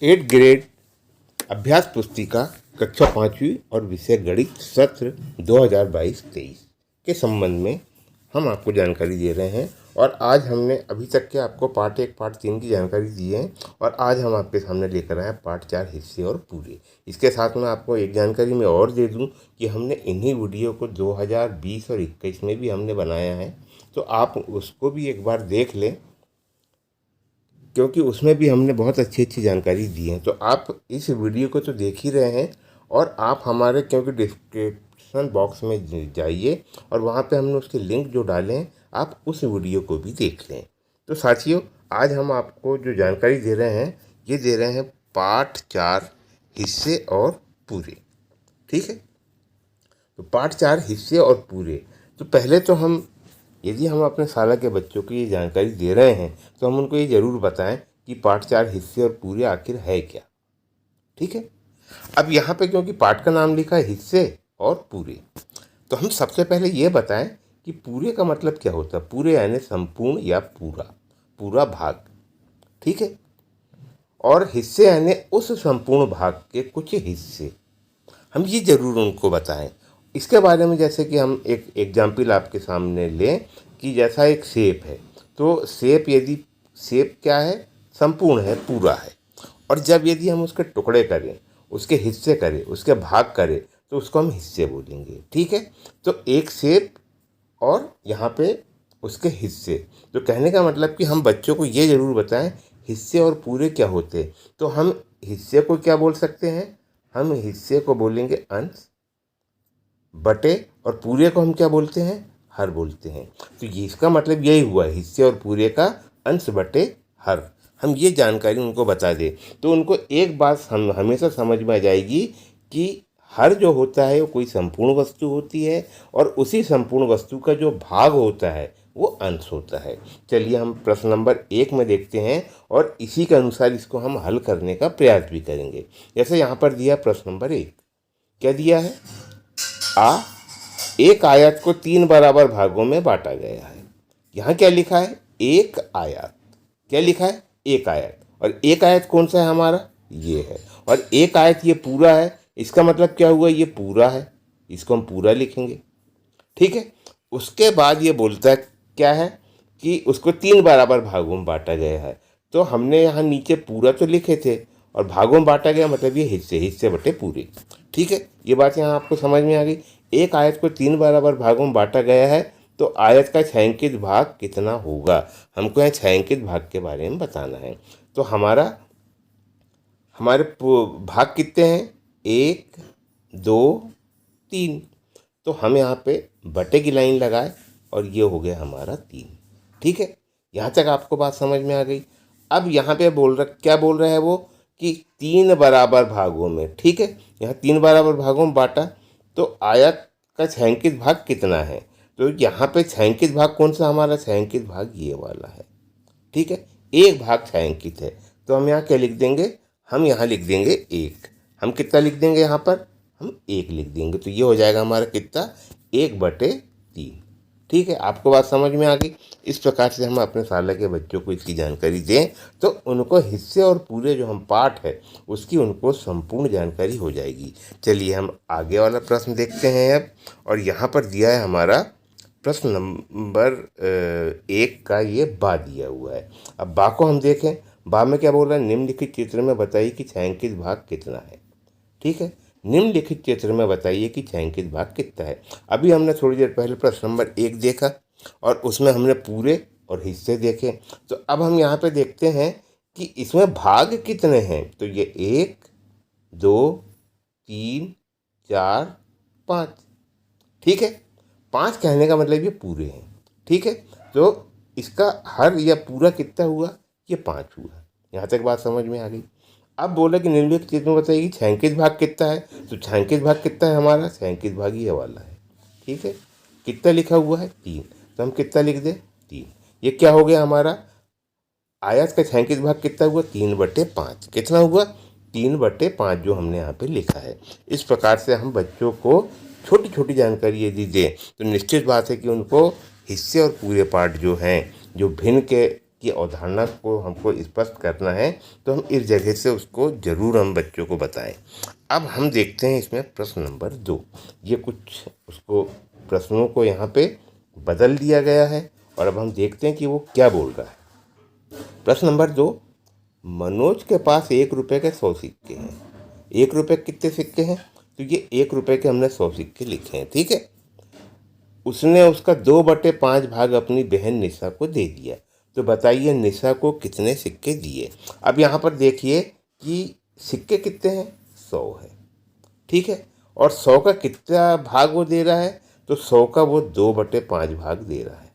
8th grade अभ्यास पुस्तिका कक्षा 5वीं और विषय गणित सत्र 2022-23 के संबंध में हम आपको जानकारी दे रहे हैं। और आज हमने अभी तक के आपको पार्ट 1 पार्ट 3 की जानकारी दी है और आज हम आपके सामने लेकर आए हैं पार्ट 4 हिस्से और पूरे। इसके साथ में आपको एक जानकारी मैं और दे दूं कि हमने इन्हीं वीडियो को 2020 और 21 में भी हमने बनाया है, तो आप उसको भी एक बार देख लें क्योंकि उसमें भी हमने बहुत अच्छी अच्छी जानकारी दी है। तो आप इस वीडियो को तो देख ही रहे हैं और आप हमारे क्योंकि डिस्क्रिप्शन बॉक्स में जाइए और वहाँ पे हमने उसके लिंक जो डाले हैं आप उस वीडियो को भी देख लें। तो साथियों, आज हम आपको जो जानकारी दे रहे हैं ये दे रहे हैं पार्ट 4 हिस्से और पूरे। ठीक है, तो पार्ट 4 हिस्से और पूरे। तो पहले तो यदि हम अपने शाला के बच्चों को ये जानकारी दे रहे हैं तो हम उनको ये ज़रूर बताएं कि पार्ट 4 हिस्से और पूरे आखिर है क्या। ठीक है, अब यहाँ पे क्योंकि पार्ट का नाम लिखा है हिस्से और पूरे, तो हम सबसे पहले ये बताएं कि पूरे का मतलब क्या होता है। पूरे यानी संपूर्ण या पूरा, पूरा भाग। ठीक है, और हिस्से यानी उस संपूर्ण भाग के कुछ हिस्से। हम ये ज़रूर उनको बताएं इसके बारे में। जैसे कि हम एक एग्जाम्पल आपके सामने लें कि जैसा एक सेब है, तो यदि सेब क्या है, संपूर्ण है, पूरा है। और जब यदि हम उसके टुकड़े करें, उसके हिस्से करें, उसके भाग करें, तो उसको हम हिस्से बोलेंगे। ठीक है, तो एक सेब और यहाँ पे उसके हिस्से। तो कहने का मतलब कि हम बच्चों को ये ज़रूर बताएं हिस्से और पूरे क्या होते। तो हम हिस्से को क्या बोल सकते हैं, हम हिस्से को बोलेंगे अंश बटे, और पूरे को हम क्या बोलते हैं, हर बोलते हैं। तो ये इसका मतलब यही हुआ, हिस्से और पूरे का अंश बटे हर। हम ये जानकारी उनको बता दें तो उनको एक बात हम हमेशा समझ में आ जाएगी कि हर जो होता है वो कोई संपूर्ण वस्तु होती है और उसी संपूर्ण वस्तु का जो भाग होता है वो अंश होता है। चलिए हम प्रश्न नंबर 1 में देखते हैं और इसी के अनुसार इसको हम हल करने का प्रयास भी करेंगे। जैसे यहाँ पर दिया प्रश्न नंबर 1, क्या दिया है, एक आयत को 3 बराबर भागों में बांटा गया है। यहाँ क्या लिखा है, एक आयत। क्या लिखा है, एक आयत। और एक आयत कौन सा है हमारा, ये है। और एक आयत ये पूरा है, इसका मतलब क्या हुआ, ये पूरा है, इसको हम पूरा लिखेंगे। ठीक है, उसके बाद ये बोलता है क्या है कि उसको 3 बराबर भागों में बांटा गया है। तो हमने यहाँ नीचे पूरा तो लिखे थे और भागों में बांटा गया मतलब ये हिस्से, हिस्से बटे पूरे। ठीक है, ये बात यहाँ आपको समझ में आ गई। एक आयत को 3 बराबर भागों में बांटा गया है तो आयत का छायांकित भाग कितना होगा, हमको यहाँ छायांकित भाग के बारे में बताना है। तो हमारे भाग कितने हैं, 1 2 3। तो हम यहाँ पे बटे की लाइन लगाए और ये हो गया हमारा 3। ठीक है, यहाँ तक आपको बात समझ में आ गई। अब यहाँ पे क्या बोल रहा है वो कि 3 बराबर भागों में। ठीक है, यहाँ 3 बराबर भागों में बांटा तो आयत का छायांकित भाग कितना है। तो यहाँ पे छायांकित भाग कौन सा, हमारा छायांकित भाग ये वाला है। ठीक है, एक भाग छायांकित है तो हम यहाँ क्या लिख देंगे, हम यहाँ लिख देंगे 1। हम कितना लिख देंगे, यहाँ पर हम 1 लिख देंगे। तो ये हो जाएगा हमारा कितना, 1/3। ठीक है, आपको बात समझ में आ गई। इस प्रकार से हम अपने शाला के बच्चों को इसकी जानकारी दें तो उनको हिस्से और पूरे जो हम पाठ है उसकी उनको संपूर्ण जानकारी हो जाएगी। चलिए हम आगे वाला प्रश्न देखते हैं अब। और यहाँ पर दिया है हमारा प्रश्न नंबर 1 का ये बा दिया हुआ है। अब बा को हम देखें, बा में क्या बोल रहा है, निम्नलिखित चित्र में बताइए कि छायांकित भाग कितना है। ठीक है, निम्नलिखित चित्र में बताइए कि छायांकित भाग कितना है। अभी हमने थोड़ी देर पहले प्रश्न नंबर 1 देखा और उसमें हमने पूरे और हिस्से देखे। तो अब हम यहाँ पे देखते हैं कि इसमें भाग कितने हैं। तो ये 1 2 3 4 5। ठीक है, 5 कहने का मतलब ये पूरे हैं। ठीक है, तो इसका हर या पूरा कितना हुआ, ये 5 हुआ। यहाँ तक बात समझ में आ गई। अब बोला कि निम्नलिखित चित्र में बताइए कि छायांकित भाग कितना है। तो छायांकित भाग कितना है हमारा, छायांकित भाग ये वाला है। ठीक है, कितना लिखा हुआ है, 3। तो हम कितना लिख दें, 3। ये क्या हो गया हमारा, आयत का छायांकित भाग कितना हुआ, 3/5। कितना हुआ, 3/5 जो हमने यहाँ पे लिखा है। इस प्रकार से हम बच्चों को छोटी छोटी जानकारी यदि दें तो निश्चित बात है कि उनको हिस्से और पूरे पार्ट जो हैं, जो भिन्न की की अवधारणा को हमको स्पष्ट करना है, तो हम इस जगह से उसको ज़रूर हम बच्चों को बताएं। अब हम देखते हैं इसमें प्रश्न नंबर 2। ये कुछ उसको प्रश्नों को यहाँ पे बदल दिया गया है और अब हम देखते हैं कि वो क्या बोल रहा है। प्रश्न नंबर 2, मनोज के पास 1 रुपये के 100 सिक्के हैं। 1 रुपये कितने सिक्के हैं? तो ये 1 रुपये के हमने 100 सिक्के लिखे हैं, ठीक है। उसने उसका 2/5 भाग अपनी बहन निशा को दे दिया, तो बताइए निशा को कितने सिक्के दिए। अब यहाँ पर देखिए कि सिक्के कितने हैं, 100 है, ठीक है। और 100 का कितना भाग वो दे रहा है, तो 100 का वो 2/5 भाग दे रहा है,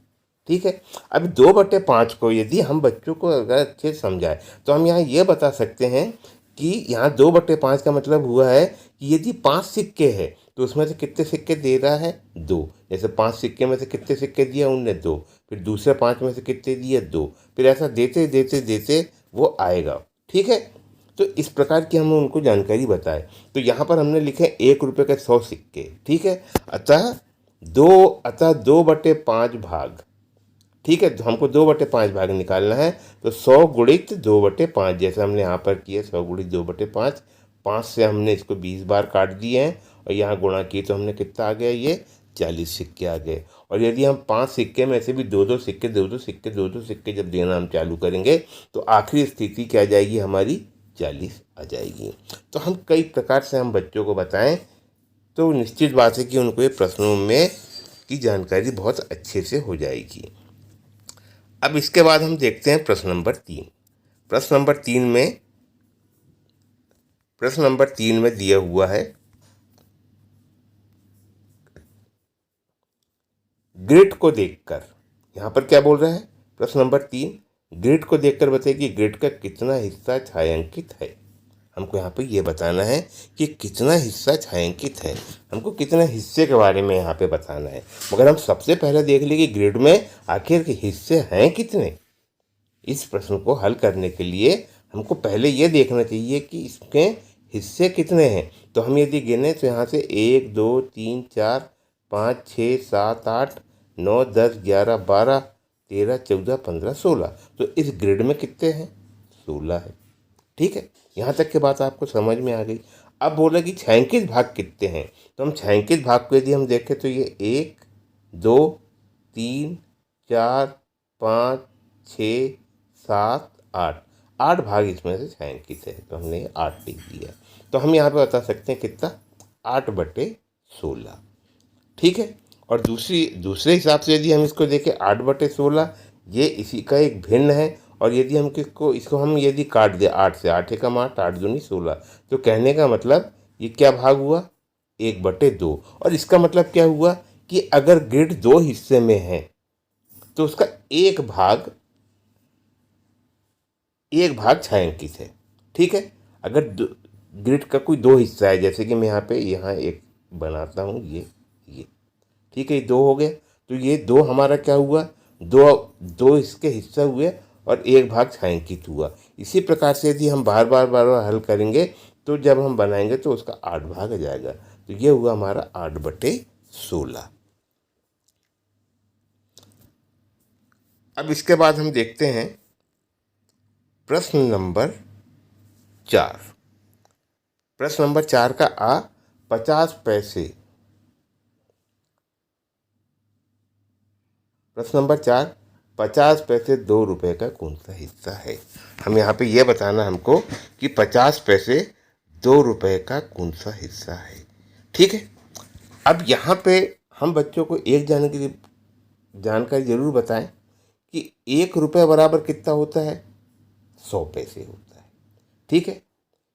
ठीक है। अब 2/5 को यदि हम बच्चों को अगर अच्छे से समझाए तो हम यहाँ ये बता सकते हैं कि यहाँ 2/5 का मतलब हुआ है कि यदि 5 सिक्के हैं तो उसमें से कितने सिक्के दे रहा है, 2। जैसे 5 सिक्के में से कितने सिक्के दिए उनने, 2। फिर दूसरे 5 में से कितने दिए, 2। फिर ऐसा देते देते देते वो आएगा, ठीक है। तो इस प्रकार की हम उनको जानकारी बताए। तो यहाँ पर हमने लिखे 1 रुपये के 100 सिक्के, ठीक है। अतः 2/5 भाग, ठीक है। तो हमको 2/5 भाग निकालना है, तो 100 गुणित 2/5, जैसे हमने यहाँ पर किया 100 गुणित 2/5। 5 से हमने इसको 20 बार काट दिए हैं और यहाँ गुणा किए तो हमने कितना आ गया, ये 40 सिक्के आ गए। और यदि हम 5 सिक्के में से भी 2-2 सिक्के 2-2 सिक्के 2-2 सिक्के जब देना हम चालू करेंगे तो आखिरी स्थिति क्या आ जाएगी हमारी, 40 आ जाएगी। तो हम कई प्रकार से हम बच्चों को बताएं तो निश्चित बात है कि उनको ये प्रश्नों में की जानकारी बहुत अच्छे से हो जाएगी। अब इसके बाद हम देखते हैं प्रश्न नंबर 3। प्रश्न नंबर 3 में दिया हुआ है ग्रिड को देखकर। यहाँ पर क्या बोल रहा है, प्रश्न नंबर 3, ग्रिड को देखकर बताइए कि ग्रिड का कितना हिस्सा छायांकित है। हमको यहाँ पे ये बताना है कि कितना हिस्सा छायांकित है, हमको कितने हिस्से के बारे में यहाँ पे बताना है। मगर हम सबसे पहले देख लें कि ग्रिड में आखिर के हिस्से हैं कितने। इस प्रश्न को हल करने के लिए हमको पहले ये देखना चाहिए कि इसके हिस्से कितने हैं। तो हम यदि गिने तो यहाँ से 1 2 3 4 5 6 7 8 9 10 11 12 13 14 15 16। तो इस ग्रिड में कितने हैं, 16 है, ठीक है। यहाँ तक की बात आपको समझ में आ गई। अब बोला कि छायांकित भाग कितने हैं, तो हम छायांकित भाग को यदि हम देखें तो ये 1 2 3 4 5 6 7 8 भाग इसमें से छायांकित है, तो हमने 8 लिख दिया। तो हम यहाँ पे बता सकते हैं कितना, 8/16, ठीक है। और दूसरे हिसाब से यदि हम इसको देखें 8/16 ये इसी का एक भिन्न है। और यदि हम इसको हम यदि काट दें 8 से, 8 एकम 8 8 दूनी 16, तो कहने का मतलब ये क्या भाग हुआ, 1/2। और इसका मतलब क्या हुआ कि अगर ग्रिड 2 हिस्से में है तो उसका एक भाग छायांकित है, ठीक है। अगर ग्रिड का कोई 2 हिस्सा है, जैसे कि मैं यहाँ एक बनाता हूँ, ये ठीक है, ये 2 हो गए। तो ये 2 हमारा क्या हुआ, दो इसके हिस्सा हुए और एक भाग छायांकित हुआ। इसी प्रकार से यदि हम बार बार हल करेंगे तो जब हम बनाएंगे तो उसका 8 भाग आ जाएगा। तो ये हुआ हमारा 8/16। अब इसके बाद हम देखते हैं प्रश्न नंबर 4। प्रश्न नंबर 4 का 50 पैसे। प्रश्न नंबर 4, 50 पैसे 2 रुपये का कौन सा हिस्सा है। हम यहाँ पे ये बताना हमको कि 50 पैसे 2 रुपये का कौन सा हिस्सा है, ठीक है। अब यहाँ पे हम बच्चों को एक जानकारी ज़रूर बताएं कि 1 रुपये बराबर कितना होता है, 100 पैसे होता है, ठीक है।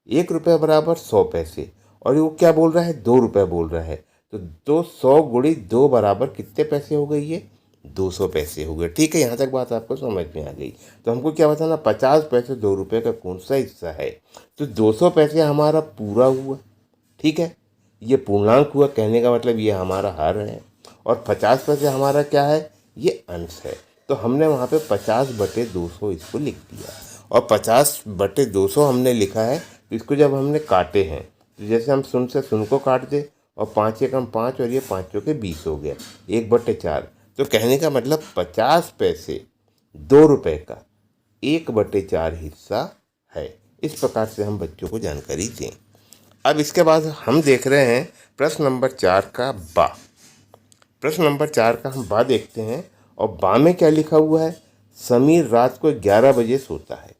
1 रुपये बराबर 100 पैसे, और वो क्या बोल रहा है, 2 रुपये बोल रहा है। तो 200 गुणित 2 बराबर कितने पैसे हो गई, ये 200 पैसे हो गए, ठीक है। यहाँ तक बात आपको समझ में आ गई। तो हमको क्या बताना, 50 पैसे 2 रुपये का कौन सा हिस्सा है। तो 200 पैसे हमारा पूरा हुआ, ठीक है, ये पूर्णांक हुआ, कहने का मतलब ये हमारा हर है। और 50 पैसे हमारा क्या है, ये अंश है। तो हमने वहाँ पे 50/200 इसको लिख दिया। और 50/200 हमने लिखा है, तो इसको जब हमने काटे हैं तो जैसे हम शून्य से शून्य को काट दे, और 5 एकम 5 और ये 5 चौके 20 हो गया, 1/4। तो कहने का मतलब 50 पैसे 2 रुपये का 1/4 हिस्सा है। इस प्रकार से हम बच्चों को जानकारी दें। अब इसके बाद हम देख रहे हैं प्रश्न नंबर 4 का बा। प्रश्न नंबर 4 का हम बा देखते हैं और बा में क्या लिखा हुआ है। समीर रात को 11 बजे सोता है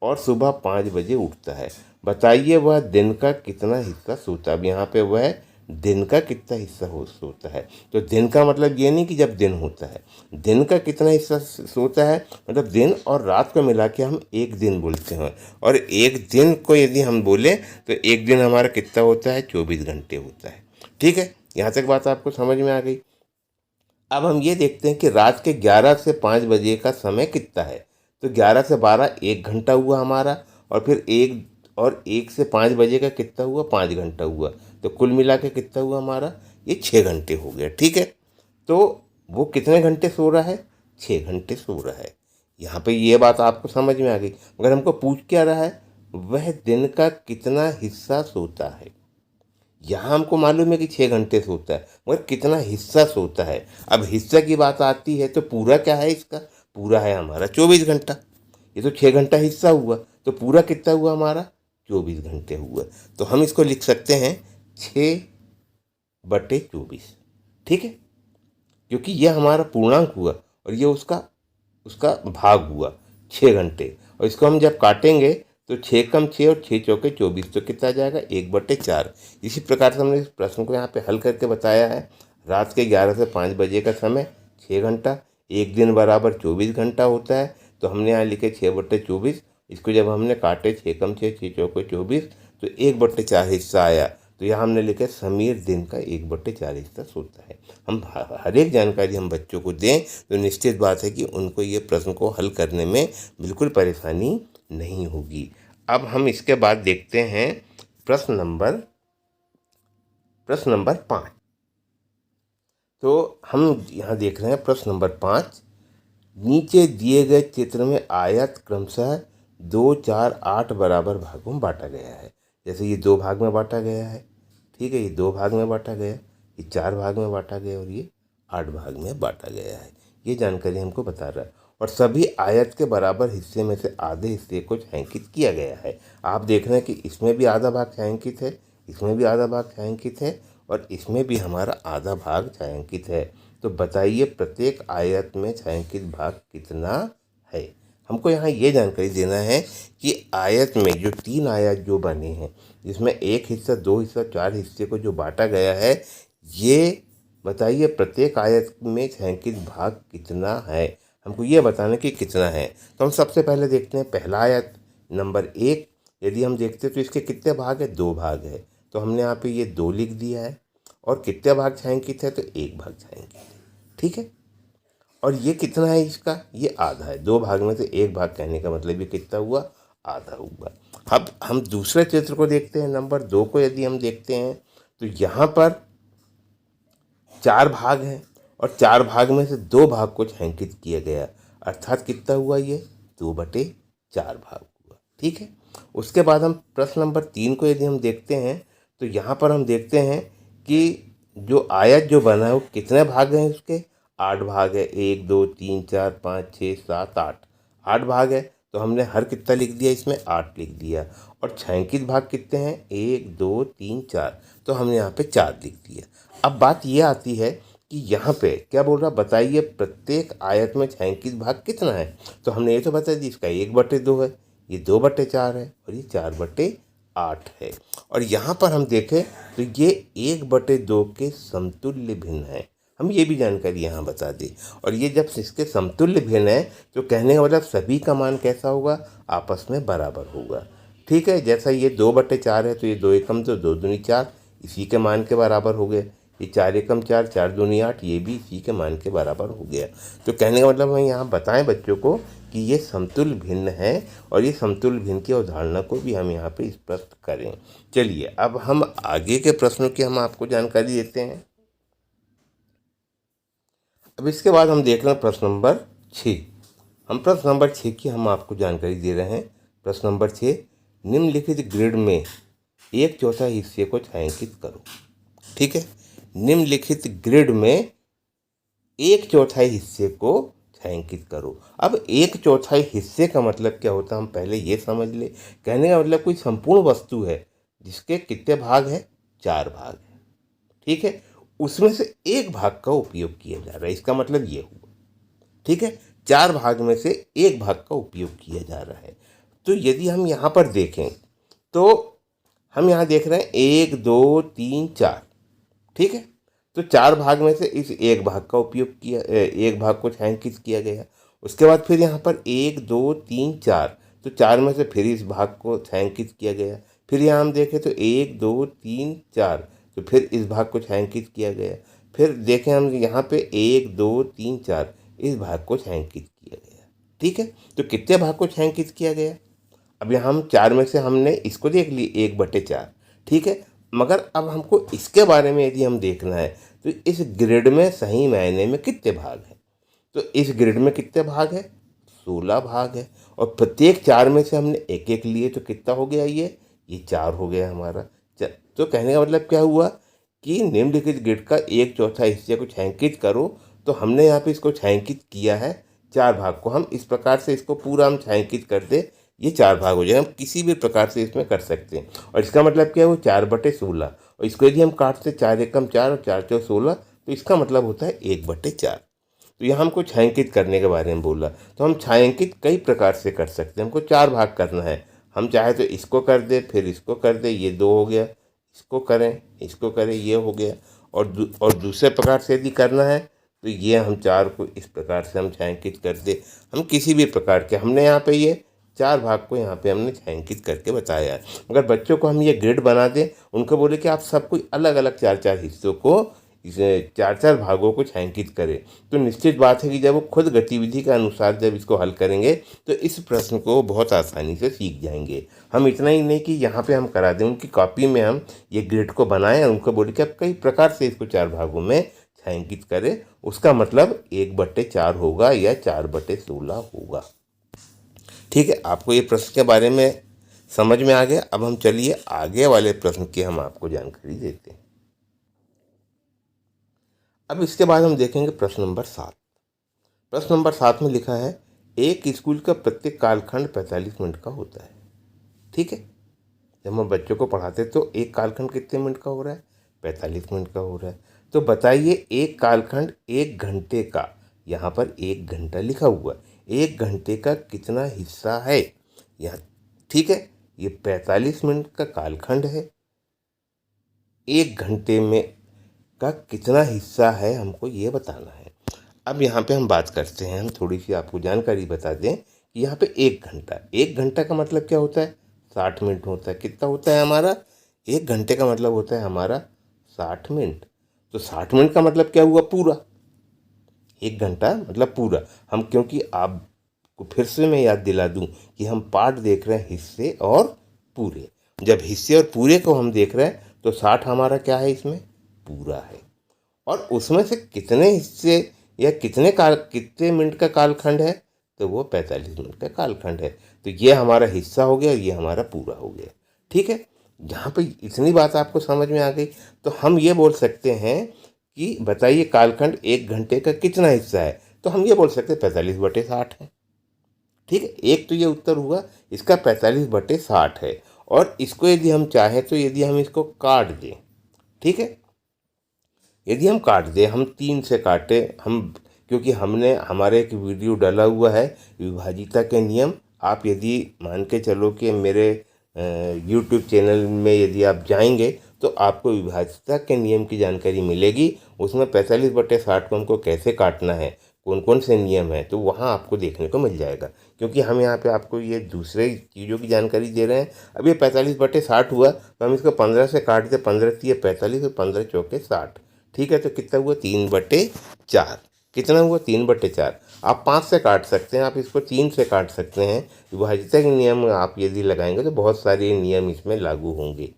और सुबह 5 बजे उठता है। बताइए वह दिन का कितना हिस्सा सोता है। अब यहाँ पे वह दिन का कितना हिस्सा सोता है। तो दिन का मतलब ये नहीं कि जब दिन होता है, दिन का कितना हिस्सा सोता है मतलब दिन और रात को मिला के हम एक दिन बोलते हैं। और एक दिन को यदि हम बोले तो एक दिन हमारा कितना होता है, 24 घंटे होता है। ठीक है, यहाँ तक बात आपको समझ में आ गई। अब हम ये देखते हैं कि रात के 11 से 5 बजे का समय कितना है। तो 11 से 12 1 घंटा हुआ हमारा, और फिर 1 से 5 बजे का कितना हुआ, 5 घंटा हुआ। तो कुल मिला के कितना हुआ हमारा, ये 6 घंटे हो गया। ठीक है, तो वो कितने घंटे सो रहा है, 6 घंटे सो रहा है। यहाँ पे ये बात आपको समझ में आ गई। मगर हमको पूछ क्या रहा है, वह दिन का कितना हिस्सा सोता है। यहाँ हमको मालूम है कि 6 घंटे सोता है, मगर कितना हिस्सा सोता है। अब हिस्सा की बात आती है तो पूरा क्या है इसका, पूरा है हमारा 24 घंटा। ये तो 6 घंटा हिस्सा हुआ, तो पूरा कितना हुआ हमारा, 24 घंटे हुआ। तो हम इसको लिख सकते हैं 6/24। ठीक है, क्योंकि यह हमारा पूर्णांक हुआ और ये उसका उसका भाग हुआ 6 घंटे। और इसको हम जब काटेंगे तो 6 कम 6 और 6 चौके 24, तो कितना आ जाएगा, 1/4। इसी प्रकार से हमने इस प्रश्न को यहाँ पे हल करके बताया है। रात के 11 से 5 बजे का समय 6 घंटा, एक दिन बराबर 24 घंटा होता है। तो हमने यहाँ लिखे 6/24। इसको जब हमने काटे 6 कम 6 6 चौके 24, तो 1/4 हिस्सा आया। तो यहाँ हमने लिखा समीर दिन का 1/4 हिस्सा सोता है। हम हर एक जानकारी हम बच्चों को दें तो निश्चित बात है कि उनको ये प्रश्न को हल करने में बिल्कुल परेशानी नहीं होगी। अब हम इसके बाद देखते हैं प्रश्न नंबर 5। तो हम यहाँ देख रहे हैं प्रश्न नंबर 5। नीचे दिए गए चित्र में आयत क्रमशः 2, 4, 8 बराबर भागों में बांटा गया है। जैसे ये 2 भाग में बांटा गया है, ठीक है, ये 2 भाग में बांटा गया, ये 4 भाग में बांटा गया और ये 8 भाग में बांटा गया है। ये जानकारी हमको बता रहा है। और सभी आयत के बराबर हिस्से में से आधे हिस्से को छायांकित किया गया है। आप देख रहे हैं कि इसमें भी आधा भाग छायांकित है, इसमें भी आधा भाग छायांकित है और इसमें भी हमारा आधा भाग छायांकित है। तो बताइए प्रत्येक आयत में छायांकित भाग कितना है। हमको यहाँ ये जानकारी देना है कि आयत में जो 3 आयत जो बने हैं, जिसमें 1 हिस्सा 2 हिस्सा 4 हिस्से को जो बांटा गया है, ये बताइए प्रत्येक आयत में छायांकित भाग कितना है। हमको ये बताना कि कितना है। तो हम सबसे पहले देखते हैं पहला आयत नंबर 1। यदि हम देखते हैं तो इसके कितने भाग है, 2 भाग है। तो हमने यहाँ पे ये 2 लिख दिया है। और कितने भाग छायांकित है, तो 1 भाग छायांकित है। ठीक है, और ये कितना है इसका, ये आधा है। 2 भाग में से 1 भाग कहने का मतलब ये कितना हुआ, आधा हुआ। अब हम दूसरे चित्र को देखते हैं, नंबर 2 को यदि हम देखते हैं तो यहाँ पर 4 भाग हैं और 4 भाग में से 2 भाग को छायांकित किया गया, अर्थात कितना हुआ, ये 2/4 भाग हुआ। ठीक है, उसके बाद हम प्रश्न नंबर 3 को यदि हम देखते हैं तो यहाँ पर हम देखते हैं कि जो आयत जो बना है वो कितने भाग हैं, उसके 8 भाग है। 1 2 3 4 5 6 7 8 भाग है। तो हमने हर कितना लिख दिया, इसमें 8 लिख दिया। और छायांकित भाग कितने हैं, 1 2 3 4, तो हमने यहाँ पे 4 लिख दिया। अब बात ये आती है कि यहाँ पे क्या बोल रहा, बताइए प्रत्येक आयत में छायांकित भाग कितना है। तो हमने ये तो बता दी, इसका 1/2 है, ये 2/4 है और ये 4/8 है। और यहाँ पर हम देखें तो ये 1/2 के समतुल्य भिन्न है। हम ये भी जानकारी यहाँ बता दी। और ये जब इसके समतुल्य भिन्न है तो कहने का मतलब सभी का मान कैसा होगा, आपस में बराबर होगा। ठीक है, जैसा ये 2/4 है तो ये 2 एकम 2 2 दूनी 4, इसी के मान के बराबर हो गए। ये 4 एकम 4 4 दूनी 8, ये भी इसी के मान के बराबर हो गया। तो कहने का मतलब हम यहाँ बताएं बच्चों को कि ये समतुल्य भिन्न है और ये समतुल्य भिन्न की अवधारणा को भी हम यहाँ पे स्पष्ट करें। चलिए अब हम आगे के प्रश्नों की हम आपको जानकारी देते हैं। अब इसके बाद हम देख रहे हैं प्रश्न नंबर 6। हम प्रश्न नंबर 6 की हम आपको जानकारी दे रहे हैं। प्रश्न नंबर 6, निम्नलिखित ग्रिड में 1/4 हिस्से को छायांकित करो। ठीक है, निम्नलिखित ग्रिड में 1/4 हिस्से को छायांकित करो। अब एक चौथाई हिस्से का मतलब क्या होता है, हम पहले ये समझ ले। कहने का मतलब कोई संपूर्ण वस्तु है जिसके कितने भाग हैं, 4 भाग हैं, ठीक है। उसमें से एक भाग का उपयोग किया जा रहा है, इसका मतलब ये हुआ, ठीक है। 4 भाग में से एक भाग का उपयोग किया जा रहा है। तो यदि हम यहाँ पर देखें तो हम यहाँ देख रहे हैं 1 2 3 4, ठीक है। तो 4 भाग में से इस एक भाग का उपयोग किया, एक भाग को छायांकित किया गया। उसके बाद फिर यहाँ पर 1 2 3 4, तो 4 में से फिर इस भाग को छायांकित किया गया। फिर यहाँ हम देखें तो 1 2 3 4, तो फिर इस भाग को छायांकित किया गया। फिर देखें हम यहाँ पे 1 2 3 4, इस भाग को छायांकित किया गया, ठीक है। तो कितने भाग को छायांकित किया गया, अब यहाँ हम 4 में से हमने इसको देख ली 1/4, ठीक है। मगर अब हमको इसके बारे में यदि हम देखना है तो इस ग्रिड में सही मायने में कितने भाग हैं, तो इस ग्रिड में कितने भाग हैं, 16 भाग है। और प्रत्येक 4 में से हमने एक एक लिए, तो कितना हो गया, ये 4 हो गया हमारा। तो कहने का मतलब क्या हुआ कि निम्नलिखित ग्रिड का एक चौथा हिस्से को छायांकित करो। तो हमने यहाँ पे इसको छायांकित किया है 4 भाग को। हम इस प्रकार से इसको पूरा हम छायांकित कर दे, ये 4 भाग हो जाए। हम किसी भी प्रकार से इसमें कर सकते हैं। और इसका मतलब क्या है, वो 4/16। और इसको यदि हम काटते 4 एकम 4 और 4 चौ 16, तो इसका मतलब होता है 1/4। तो यहाँ हमको छायांकित करने के बारे में बोला, तो हम छायांकित कई प्रकार से कर सकते हैं। हमको 4 भाग करना है, हम चाहे तो इसको कर दे, फिर इसको कर दे, ये 2 हो गया, इसको करें, इसको करें, ये हो गया। और दूसरे प्रकार से यदि करना है तो ये हम 4 को इस प्रकार से हम छायांकित कर दे। हम किसी भी प्रकार के, हमने यहाँ पे ये 4 भाग को यहाँ पे हमने छायांकित करके बताया है। अगर बच्चों को हम ये ग्रिड बना दें, उनको बोले कि आप सब कोई अलग अलग 4-4 हिस्सों को, इस 4-4 भागों को छायांकित करें, तो निश्चित बात है कि जब वो खुद गतिविधि के अनुसार जब इसको हल करेंगे तो इस प्रश्न को बहुत आसानी से सीख जाएंगे। हम इतना ही नहीं कि यहाँ पे हम करा दें, उनकी कॉपी में हम ये ग्रिड को बनाएं और उनको बोले कि आप कई प्रकार से इसको 4 भागों में छायांकित करें। उसका मतलब 1/4 होगा या 4/16 होगा, ठीक है। आपको ये प्रश्न के बारे में समझ में आ गया। अब हम चलिए आगे वाले प्रश्न की हम आपको जानकारी देते हैं। अब इसके बाद हम देखेंगे प्रश्न नंबर 7। प्रश्न नंबर 7 में लिखा है, एक स्कूल का प्रत्येक कालखंड 45 मिनट का होता है, ठीक है। जब हम बच्चों को पढ़ाते तो एक कालखंड कितने मिनट का हो रहा है, 45 मिनट का हो रहा है। तो बताइए एक कालखंड 1 घंटे का, यहाँ पर 1 घंटा लिखा हुआ, 1 घंटे का कितना हिस्सा है यहाँ, ठीक है। ये 45 मिनट का कालखंड है, 1 घंटे में का कितना हिस्सा है हमको ये बताना है। अब यहाँ पे हम बात करते हैं, हम थोड़ी सी आपको जानकारी बता दें कि यहाँ पे 1 घंटा का मतलब क्या होता है, 60 मिनट होता है। कितना होता है हमारा, 1 घंटे का मतलब होता है हमारा 60 मिनट। तो 60 मिनट का मतलब क्या हुआ, पूरा 1 घंटा मतलब पूरा। हम क्योंकि आपको फिर से मैं याद दिला दूं कि हम पार्ट देख रहे हैं हिस्से और पूरे। जब हिस्से और पूरे को हम देख रहे हैं तो 60 हमारा क्या है, इसमें पूरा है। और उसमें से कितने हिस्से या कितने मिनट का कालखंड है, तो वो 45 मिनट का कालखंड है। तो ये हमारा हिस्सा हो गया और ये हमारा पूरा हो गया, ठीक है। जहाँ पे इतनी बात आपको समझ में आ गई तो हम ये बोल सकते हैं कि बताइए कालखंड 1 घंटे का कितना हिस्सा है, तो हम ये बोल सकते हैं 45/60 है, ठीक है। एक तो ये उत्तर हुआ इसका 45/60 है। और इसको यदि हम चाहें तो यदि हम इसको काट दें, ठीक है, यदि हम काट दें, हम 3 से काटे, हम क्योंकि हमने हमारे एक वीडियो डाला हुआ है विभाजिता के नियम। आप यदि मान के चलो कि मेरे यूट्यूब चैनल में यदि आप जाएंगे तो आपको विभाजिता के नियम की जानकारी मिलेगी। उसमें 45/60 को हमको कैसे काटना है, कौन कौन से नियम हैं, तो वहाँ आपको देखने को मिल जाएगा। क्योंकि हम यहाँ पे आपको ये दूसरे चीज़ों की जानकारी दे रहे हैं। अब ये 45/60 हुआ तो हम इसको 15 से काट दें, 15 3 45 और 15 चौके 60, ठीक है। तो कितना हुआ, 3/4। कितना हुआ, 3/4। आप 5 से काट सकते हैं, आप इसको 3 से काट सकते हैं। विभाजिता के नियम आप यदि लगाएंगे तो बहुत सारे नियम इसमें लागू होंगे।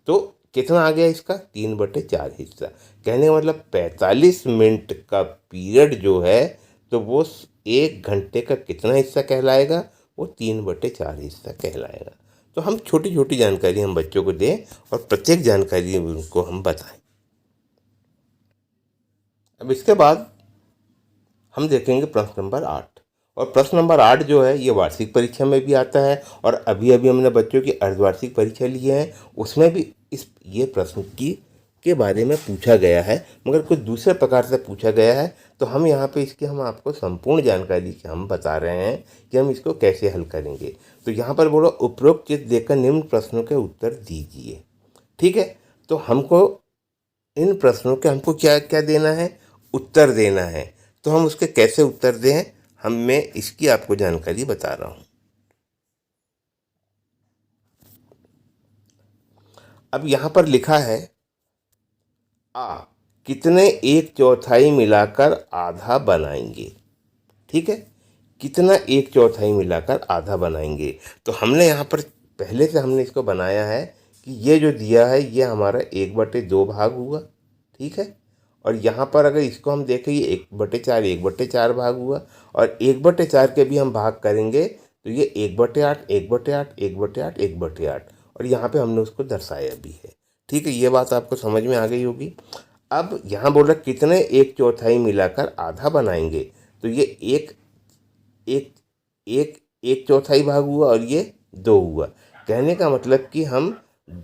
तो कितना आ गया इसका, 3/4 हिस्सा। कहने का मतलब 45 मिनट का पीरियड जो है तो वो 1 घंटे का कितना हिस्सा कहलाएगा, वो 3/4 हिस्सा कहलाएगा। तो हम छोटी छोटी जानकारी हम बच्चों को दें और प्रत्येक जानकारी उनको हम बताएं। अब इसके बाद हम देखेंगे प्रश्न नंबर 8। और प्रश्न नंबर 8 जो है ये वार्षिक परीक्षा में भी आता है, और अभी अभी हमने बच्चों की अर्धवार्षिक परीक्षा ली है, उसमें भी ये प्रश्न के बारे में पूछा गया है, मगर कुछ दूसरे प्रकार से पूछा गया है। तो हम यहाँ पे इसकी हम आपको संपूर्ण जानकारी हम बता रहे हैं कि हम इसको कैसे हल करेंगे। तो यहाँ पर बोलो उपरोक्त चित्र देखकर निम्न प्रश्नों के उत्तर दीजिए। ठीक है, तो हमको इन प्रश्नों के हमको क्या क्या देना है, उत्तर देना है। तो हम उसके कैसे उत्तर दें, मैं इसकी आपको जानकारी बता रहा हूँ। अब यहाँ पर लिखा है कितने 1/4 मिलाकर आधा बनाएंगे। ठीक है, कितना 1/4 मिलाकर आधा बनाएंगे। तो हमने यहाँ पर पहले से हमने इसको बनाया है कि ये जो दिया है ये हमारा 1/2 भाग हुआ। ठीक है, और यहाँ पर अगर इसको हम देखें ये 1/4 1/4 भाग हुआ, और 1/4 के भी हम भाग करेंगे तो ये 1/8 1/8 1/8 1/8, और यहाँ पे हमने उसको दर्शाया भी है। ठीक है, ये बात आपको समझ में आ गई होगी। अब यहाँ बोल रहा कितने 1/4 मिलाकर आधा बनाएंगे। तो ये एक एक एक 1/4 भाग हुआ और ये 2 हुआ। कहने का मतलब कि हम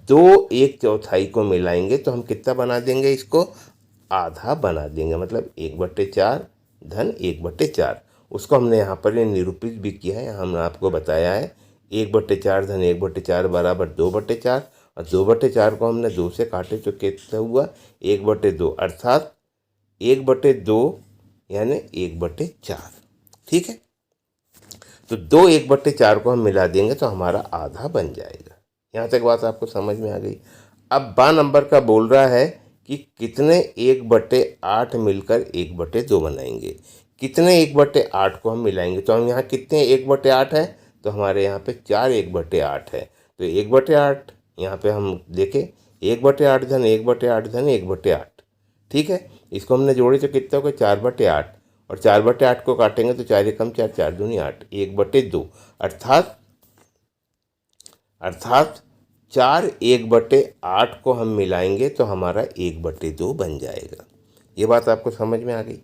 2 1/4 को मिलाएंगे तो हम कितना बना देंगे, इसको आधा बना देंगे, मतलब 1/4 धन 1/4। उसको हमने यहाँ पर निरूपित भी किया है, हमने आपको बताया है 1/4 धन 1/4 बराबर 2/4, और 2/4 को हमने 2 से काटे तो कितना हुआ 1/2, अर्थात 1/2 यानी 1/4। ठीक है, तो 2 1/4 को हम मिला देंगे तो हमारा आधा बन जाएगा। यहाँ तक बात आपको समझ में आ गई। अब बा नंबर का बोल रहा है कि कितने 1/8 मिलकर 1/2 बनाएंगे। कितने 1/8 को हम मिलाएंगे, तो हम यहाँ कितने 1/8 है, तो हमारे यहाँ पे 4 1/8 है। तो 1/8 यहाँ पे हम देखें 1/8 धन 1/8 धन 1/8। ठीक है, इसको हमने जोड़े तो कितना होगा 4/8, और 4/8 को काटेंगे तो 4 एकम 4 4 दूनी 8 1/2, अर्थात 4 1/8 को हम मिलाएंगे तो हमारा 1/2 बन जाएगा। ये बात आपको समझ में आ गई।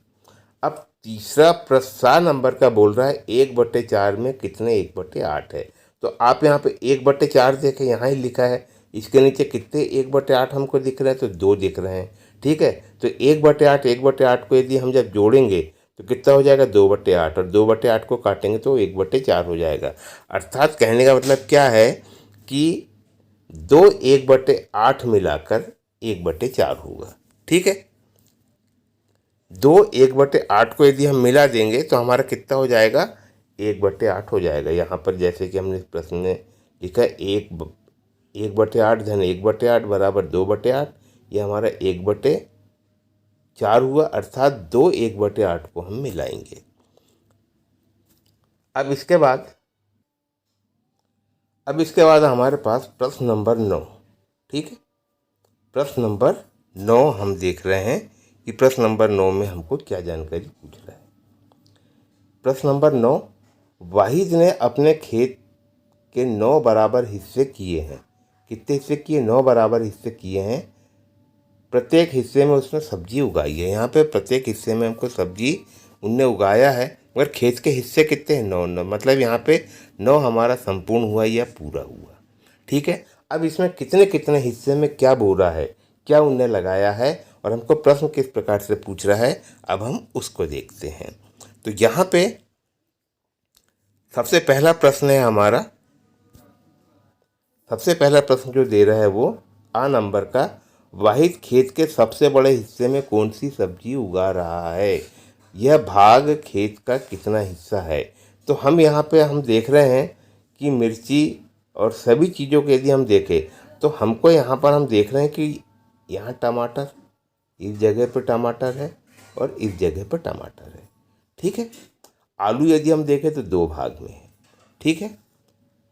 अब तीसरा प्रश्न नंबर का बोल रहा है 1/4 में कितने 1/8 है। तो आप यहाँ पे 1/4 देखें, यहाँ ही लिखा है, इसके नीचे कितने 1/8 हमको दिख रहा है, तो 2 दिख रहे हैं। ठीक है, तो 1/8 1/8 को यदि हम जब जोड़ेंगे तो कितना हो जाएगा 2/8, और 2/8 को काटेंगे तो 1/4 हो जाएगा। अर्थात कहने का मतलब क्या है कि 2 1/8 मिलाकर 1/4 होगा। ठीक है, 2 1/8 को यदि हम मिला देंगे तो हमारा कितना हो जाएगा 1/8 हो जाएगा। यहाँ पर जैसे कि हमने प्रश्न में लिखा है 1/8 धन 1/8 बराबर 2/8, ये हमारा 1/4 हुआ, अर्थात 2 1/8 को हम मिलाएंगे। अब इसके बाद हमारे पास प्रश्न नंबर 9। ठीक है, प्रश्न नंबर 9 हम देख रहे हैं कि प्रश्न नंबर 9 में हमको क्या जानकारी पूछ रहा है। प्रश्न नंबर 9, वाहिद ने अपने खेत के 9 बराबर हिस्से किए हैं। कितने हिस्से किए, 9 बराबर हिस्से किए हैं। प्रत्येक हिस्से में उसने सब्जी उगाई है। यहाँ पे प्रत्येक हिस्से में हमको सब्जी उनने उगाया है, मगर खेत के हिस्से कितने हैं 9, मतलब यहाँ पे 9 हमारा संपूर्ण हुआ या पूरा हुआ। ठीक है, अब इसमें कितने कितने हिस्से में क्या बो रहा है, क्या उनने लगाया है, और हमको प्रश्न किस प्रकार से पूछ रहा है, अब हम उसको देखते हैं। तो यहाँ पे सबसे पहला प्रश्न है हमारा, सबसे पहला प्रश्न जो दे रहा है वो आ नंबर का, वाहिद खेत के सबसे बड़े हिस्से में कौन सी सब्जी उगा रहा है, यह भाग खेत का कितना हिस्सा है। तो हम यहाँ पे हम देख रहे हैं कि मिर्ची और सभी चीज़ों के यदि हम देखें तो हमको यहाँ पर हम देख रहे हैं कि यहाँ टमाटर, इस जगह पर टमाटर है और इस जगह पर टमाटर है। ठीक है, आलू यदि हम देखें तो 2 भाग में है। ठीक है,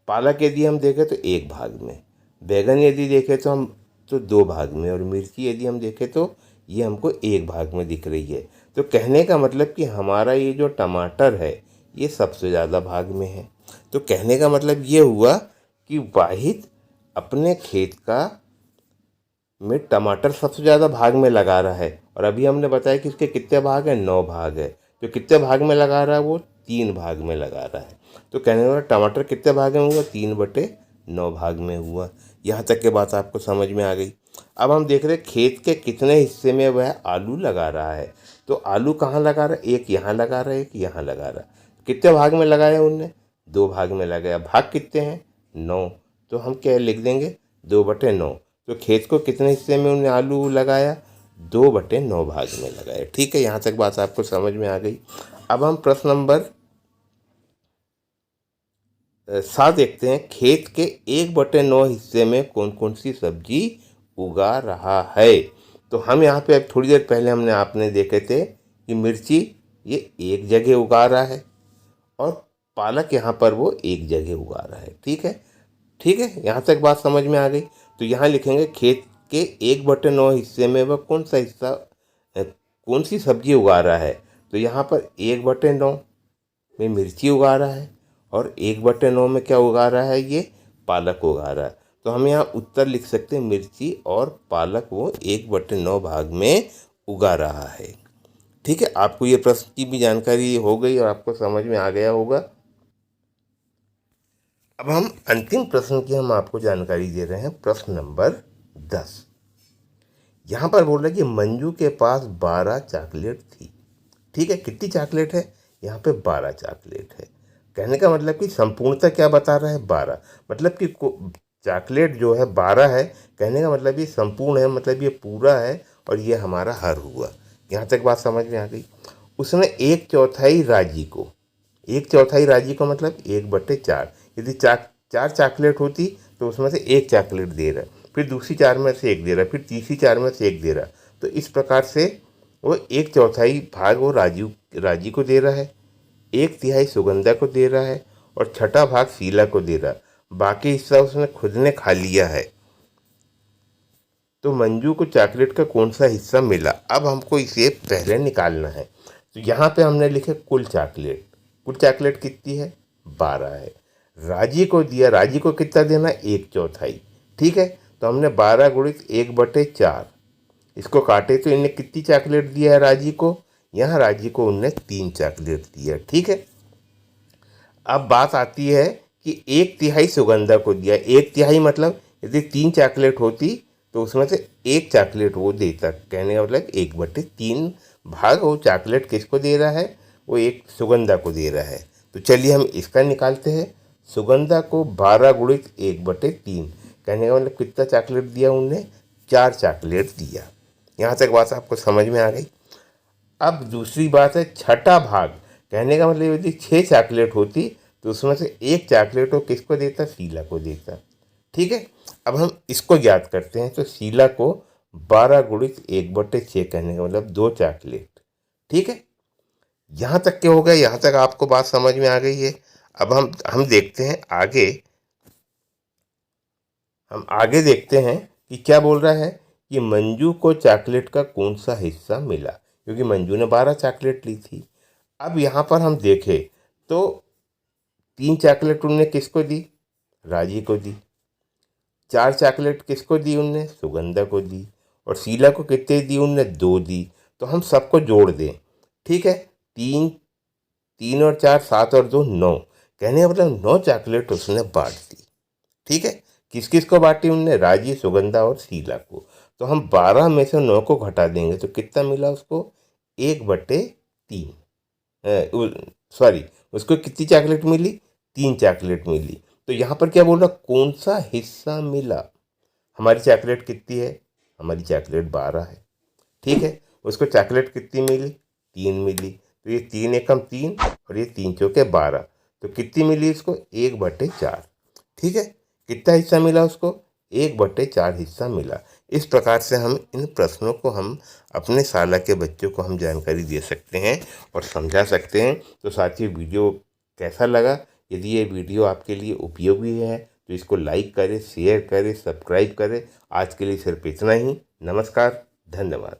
पालक यदि हम देखें तो 1 भाग में, बैगन यदि देखें तो हम 2 भाग में, और मिर्ची यदि हम देखें तो ये हमको 1 भाग में दिख रही है। तो कहने का मतलब कि हमारा ये जो टमाटर है ये सबसे ज़्यादा भाग में है। तो कहने का मतलब ये हुआ कि वाहिद अपने खेत का में टमाटर सबसे ज़्यादा भाग में लगा रहा है, और अभी हमने बताया कि इसके कितने भाग हैं 9 भाग है। तो कितने भाग में लगा रहा है वो 3 भाग में लगा रहा है। तो कहने वाला टमाटर कितने भाग में हुआ 3/9 भाग में हुआ। यहाँ तक की बात आपको समझ में आ गई। अब हम देख रहे हैं खेत के कितने हिस्से में वह आलू लगा रहा है। तो आलू कहाँ लगा रहा है, एक यहाँ लगा रहा है, एक यहाँ लगा रहा है। कितने भाग में लगाया उनने, 2 भाग में लगाया। भाग कितने हैं 9, तो हम क्या लिख देंगे 2/9। तो खेत को कितने हिस्से में उन्हें आलू लगाया, 2/9 भाग में लगाया। ठीक है, यहाँ तक बात आपको समझ में आ गई। अब हम प्रश्न नंबर 7 देखते हैं। खेत के 1/9 हिस्से में कौन कौन सी सब्जी उगा रहा है। तो हम यहाँ पे अब थोड़ी देर पहले हमने आपने देखे थे कि मिर्ची ये एक जगह उगा रहा है और पालक यहाँ पर वो एक जगह उगा रहा है। ठीक है, ठीक है, यहाँ तक बात समझ में आ गई। तो यहाँ लिखेंगे खेत के 1/9 हिस्से में वह कौन सा हिस्सा कौन सी सब्जी उगा रहा है। तो यहाँ पर 1/9 में मिर्ची उगा रहा है और 1/9 में क्या उगा रहा है, ये पालक उगा रहा है। तो हम यहाँ उत्तर लिख सकते हैं मिर्ची और पालक वो 1/9 भाग में उगा रहा है। ठीक है, आपको ये प्रश्न की भी जानकारी हो गई और आपको समझ में आ गया होगा। अब हम अंतिम प्रश्न की हम आपको जानकारी दे रहे हैं, प्रश्न नंबर 10। यहाँ पर बोल रहे हैं कि मंजू के पास 12 चॉकलेट थी। ठीक है, कितनी चॉकलेट है, यहाँ पे 12 चॉकलेट है। कहने का मतलब कि संपूर्णता क्या बता रहा है, 12। मतलब कि चॉकलेट जो है 12 है, कहने का मतलब ये संपूर्ण है, मतलब ये पूरा है और ये हमारा हर हुआ। यहाँ तक बात समझ में आ गई। उसने 1/4 राजी को, 1/4 राजी को मतलब 1/4। यदि 4 चॉकलेट होती तो उसमें से 1 चॉकलेट दे रहा है, फिर दूसरी 4 में से 1 दे रहा है, फिर तीसरी 4 में से 1 दे रहा है। तो इस प्रकार से वो 1/4 भाग वो राजी को दे रहा है, 1/3 सुगंधा को दे रहा है और छठा भाग शीला को दे रहा है। बाकी हिस्सा उसने खुद ने खा लिया है। तो मंजू को चॉकलेट का कौन सा हिस्सा मिला। अब हमको इसे पहले निकालना है। तो यहाँ पे हमने लिखे कुल चॉकलेट। कुल चॉकलेट कितनी है, 12 है। राजी को दिया, राजी को कितना देना, 1/4। ठीक है, तो हमने 12 गुणित 1/4 इसको काटे तो इन्हें कितनी चॉकलेट दिया है राजी को, यहाँ राजी को उनने 3 चॉकलेट दिया। ठीक है, अब बात आती है कि 1/3 सुगंधा को दिया। 1/3 मतलब यदि 3 चॉकलेट होती तो उसमें से 1 चॉकलेट वो देता। कहने का मतलब 1/3 भाग वो चॉकलेट किसको दे रहा है, वो एक सुगंधा को दे रहा है। तो चलिए हम इसका निकालते हैं। सुगंधा को 12 गुणित 1/3, कहने का मतलब कितना चॉकलेट दिया उनने, 4 चॉकलेट दिया। यहाँ तक बात आपको समझ में आ गई। अब दूसरी बात है छठा भाग। कहने का मतलब यदि 6 चॉकलेट होती तो उसमें से 1 चॉकलेट वो किसको देता, शीला को देता। ठीक है, अब हम इसको ज्ञात करते हैं। तो शीला को 12 गुणित 1/6, कहने का मतलब 2 चॉकलेट। ठीक है, यहाँ तक के हो गए, यहाँ तक आपको बात समझ में आ गई है। अब हम देखते हैं आगे। हम आगे देखते हैं कि क्या बोल रहा है कि मंजू को चॉकलेट का कौन सा हिस्सा मिला, क्योंकि मंजू ने 12 चॉकलेट ली थी। अब यहाँ पर हम देखें तो 3 चॉकलेट उनने किसको दी, राजी को दी। 4 चॉकलेट किसको दी उनने, सुगंधा को दी। और शीला को कितने दी उनने, 2 दी। तो हम सबको जोड़ दें। ठीक है, 3 3 और 4 7 और 2 9, कहने का मतलब 9 चॉकलेट उसने बांट दी। ठीक है, किस किस को बांटी उनने, राजी, सुगंधा और शीला को। तो हम 12 में से 9 को घटा देंगे तो कितना मिला उसको, 1/3। सॉरी, उसको कितनी चॉकलेट मिली, 3 चॉकलेट मिली। तो यहाँ पर क्या बोल रहा, कौन सा हिस्सा मिला। हमारी चॉकलेट कितनी है, हमारी चॉकलेट 12 है। ठीक है, उसको चॉकलेट कितनी मिली, 3 मिली। तो ये 3 एकम 3 और ये 3 चौके 12, तो कितनी मिली इसको, 1/4। ठीक है, कितना हिस्सा मिला उसको, 1/4 हिस्सा मिला। इस प्रकार से हम इन प्रश्नों को हम अपने शाला के बच्चों को हम जानकारी दे सकते हैं और समझा सकते हैं। तो साथियों, वीडियो कैसा लगा, यदि ये वीडियो आपके लिए उपयोगी है तो इसको लाइक करें, शेयर करें, सब्सक्राइब करें। आज के लिए सिर्फ इतना ही। नमस्कार, धन्यवाद।